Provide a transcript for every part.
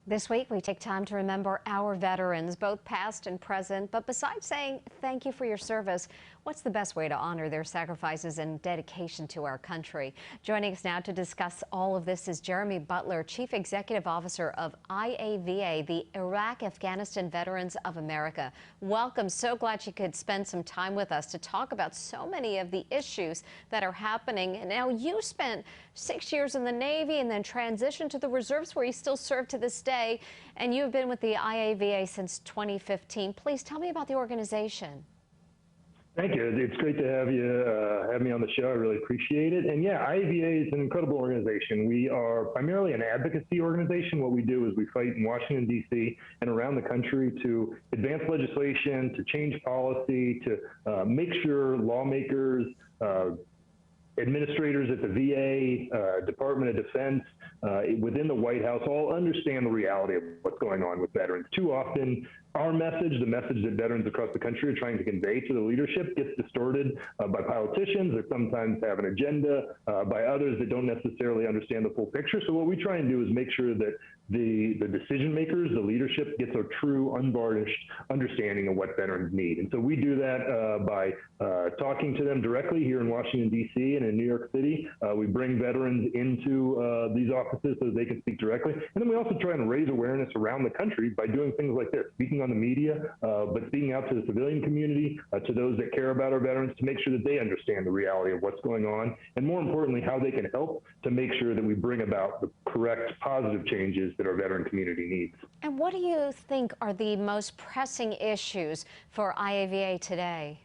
This week, we take time to remember our veterans, both past and present. But besides saying thank you for your service, what's the best way to honor their sacrifices and dedication to our country? Joining us now to discuss all of this is Jeremy Butler, Chief Executive Officer of IAVA, the Afghanistan Veterans of America. Welcome. So glad you could spend some time with us to talk about so many of the issues that are happening. And now, you spent 6 years in the Navy and then transitioned to the reserves, where you still serve to this day. And you've been with the IAVA since 2015. Please tell me about the organization. Thank you. It's great to have you have me on the show. I really appreciate it. And yeah, IAVA is an incredible organization. We are primarily an advocacy organization. What we do is we fight in Washington, D.C. and around the country to advance legislation, to change policy, to make sure lawmakers, administrators at the VA, Department of Defense, within the White House, all understand the reality of what's going on with veterans. Too often, our message, the message that veterans across the country are trying to convey to the leadership, gets distorted by politicians that sometimes have an agenda, by others that don't necessarily understand the full picture. So what we try and do is make sure that the decision makers, the leadership, gets a true, unvarnished understanding of what veterans need. And so we do that by talking to them directly here in Washington, D.C. and in New York City. We bring veterans into these offices so that they can speak directly. And then we also try and raise awareness around the country by doing things like this, speaking on the media, but speaking out to the civilian community, to those that care about our veterans, to make sure that they understand the reality of what's going on, and more importantly, how they can help to make sure that we bring about the correct, positive changes that our veteran community needs. And what do you think are the most pressing issues for IAVA today?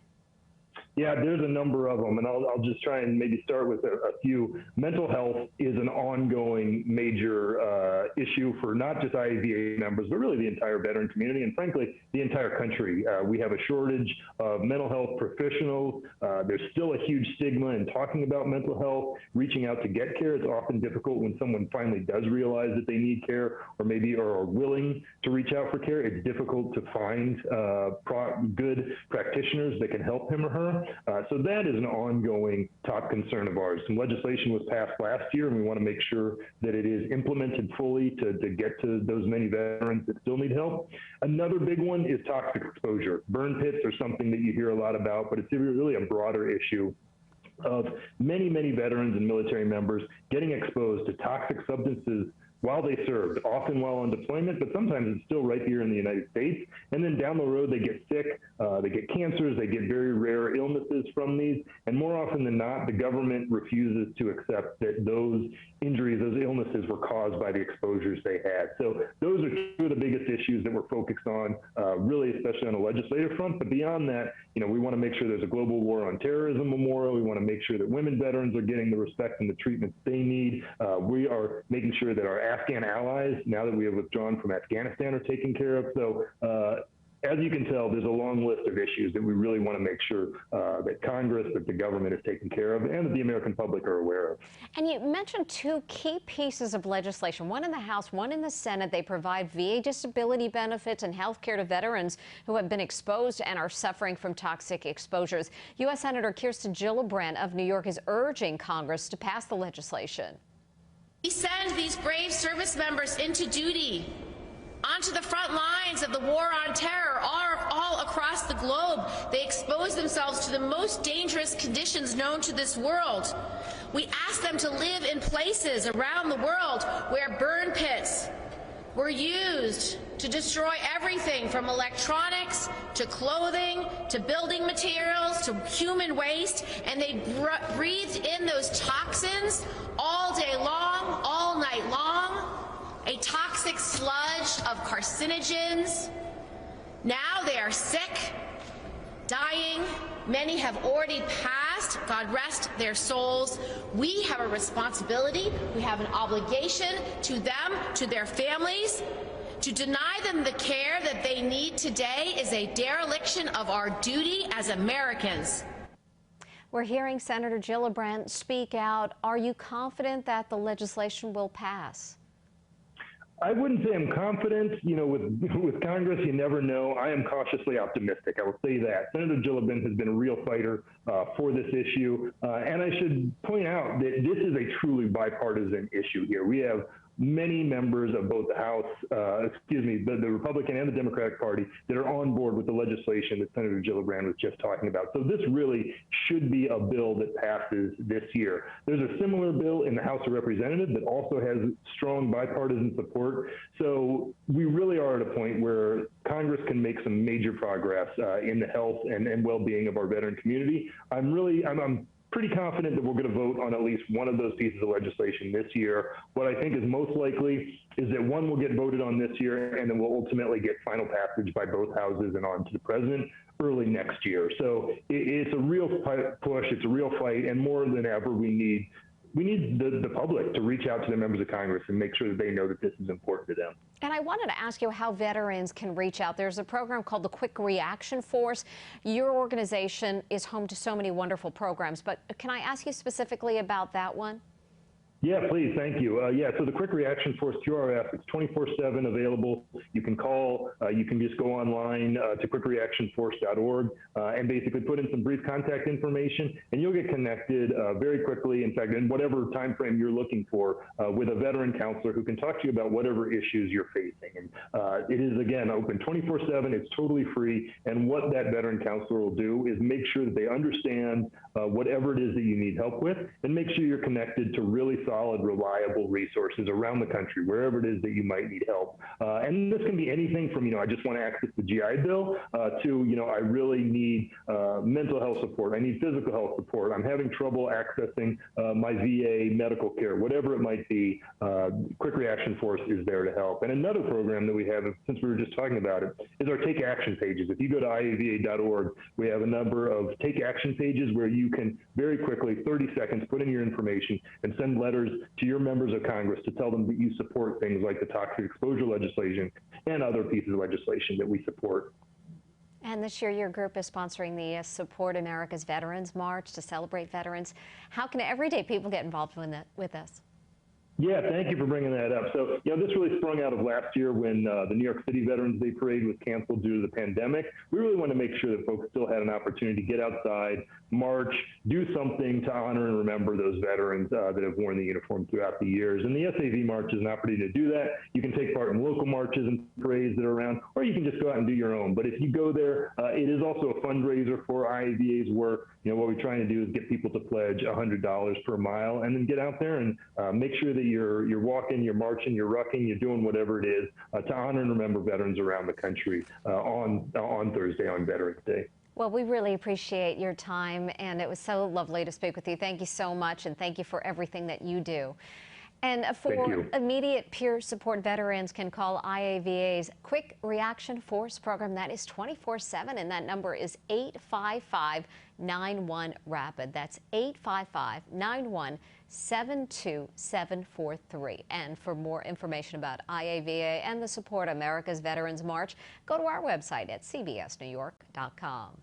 Yeah, there's a number of them, and I'll just try and maybe start with a few. Mental health is an ongoing major issue for not just IAVA members, but really the entire veteran community, and frankly, the entire country. We have a shortage of mental health professionals. There's still a huge stigma in talking about mental health, reaching out to get care. It's often difficult when someone finally does realize that they need care, or maybe are willing to reach out for care. It's difficult to find good practitioners that can help him or her. So that is an ongoing top concern of ours. Some legislation was passed last year, and we want to make sure that it is implemented fully to get to those many veterans that still need help. Another big one is toxic exposure. Burn pits are something that you hear a lot about, but it's really a broader issue of many, many veterans and military members getting exposed to toxic substances while they served, often while on deployment, but sometimes it's still right here in the United States. And then down the road, they get sick, they get cancers, they get very rare illnesses from these. And more often than not, the government refuses to accept that those injuries, those illnesses were caused by the exposures they had. So those are two of the biggest issues that we're focused on, really, especially on the legislative front. But beyond that, we want to make sure there's a global war on terrorism memorial. We want to make sure that women veterans are getting the respect and the treatment they need. We are making sure that our Afghan allies, now that we have withdrawn from Afghanistan, are taken care of. So as you can tell, there's a long list of issues that we really want to make sure that Congress, that the government is taking care of, and that the American public are aware of. And you mentioned two key pieces of legislation, one in the House, one in the Senate. They provide VA disability benefits and health care to veterans who have been exposed and are suffering from toxic exposures. U.S. Senator Gillibrand of New York is urging Congress to pass the legislation. We send these brave service members into duty, onto the front lines of the war on terror all across the globe. They expose themselves to the most dangerous conditions known to this world. We ask them to live in places around the world where burn pits were used to destroy everything from electronics to clothing to building materials to human waste, and they breathed in those toxins all day long, all night long, a toxic sludge of carcinogens. Now they are sick, dying. Many have already passed. God rest their souls. We have a responsibility, we have an obligation to them, to their families. To deny them the care that they need today is a dereliction of our duty as Americans. We're hearing Senator Gillibrand speak out. Are you confident that the legislation will pass? I wouldn't say I'm confident. With Congress, you never know. I am cautiously optimistic. I will say that. Senator Gillibrand has been a real fighter for this issue. And I should point out that this is a truly bipartisan issue here. We have many members of both the House, the Republican and the Democratic Party that are on board with the legislation that Senator Gillibrand was just talking about. So this really should be a bill that passes this year. There's a similar bill in the House of Representatives that also has strong bipartisan support. So we really are at a point where Congress can make some major progress in the health and well-being of our veteran community. I'm pretty confident that we're going to vote on at least one of those pieces of legislation this year. What I think is most likely is that one will get voted on this year, and then we'll ultimately get final passage by both houses and on to the president early next year. So it's a real push, it's a real fight, and more than ever, we need the public to reach out to the members of Congress and make sure that they know that this is important to them. And I wanted to ask you how veterans can reach out. There's a program called the Quick Reaction Force. Your organization is home to so many wonderful programs, but can I ask you specifically about that one? Yeah, please. Thank you. So the Quick Reaction Force QRF, it's 24/7 available. You can call, you can just go online to quickreactionforce.org and basically put in some brief contact information, and you'll get connected very quickly, in fact, in whatever time frame you're looking for, with a veteran counselor who can talk to you about whatever issues you're facing. And it is, again, open 24/7. It's totally free. And what that veteran counselor will do is make sure that they understand whatever it is that you need help with, and make sure you're connected to really solid, reliable resources around the country, wherever it is that you might need help. And this can be anything from, I just want to access the GI Bill to, I really need mental health support. I need physical health support. I'm having trouble accessing my VA medical care, whatever it might be. Quick Reaction Force is there to help. And another program that we have, since we were just talking about it, is our Take Action pages. If you go to IAVA.org, we have a number of Take Action pages where you can very quickly, 30 seconds, put in your information and send letters to your members of Congress to tell them that you support things like the toxic exposure legislation and other pieces of legislation that we support. And this year, your group is sponsoring the Support America's Veterans March to celebrate veterans. How can everyday people get involved with this? Yeah, thank you for bringing that up. So, this really sprung out of last year when the New York City Veterans Day Parade was canceled due to the pandemic. We really want to make sure that folks still had an opportunity to get outside, march, do something to honor and remember those veterans that have worn the uniform throughout the years. And the SAV March is an opportunity to do that. You can take part in local marches and parades that are around, or you can just go out and do your own. But if you go there, it is also a fundraiser for IAVA's work. What we're trying to do is get people to pledge $100 per mile and then get out there and make sure that you're walking, you're marching, you're rucking, you're doing whatever it is to honor and remember veterans around the country on Thursday, on Veterans Day. Well, we really appreciate your time, and it was so lovely to speak with you. Thank you so much, and thank you for everything that you do. And for immediate peer support, veterans can call IAVA's Quick Reaction Force program. That is 24/7, and that number is 855-91-RAPID. That's 855-91-72743. And for more information about IAVA and the Support America's Veterans March, go to our website at cbsnewyork.com.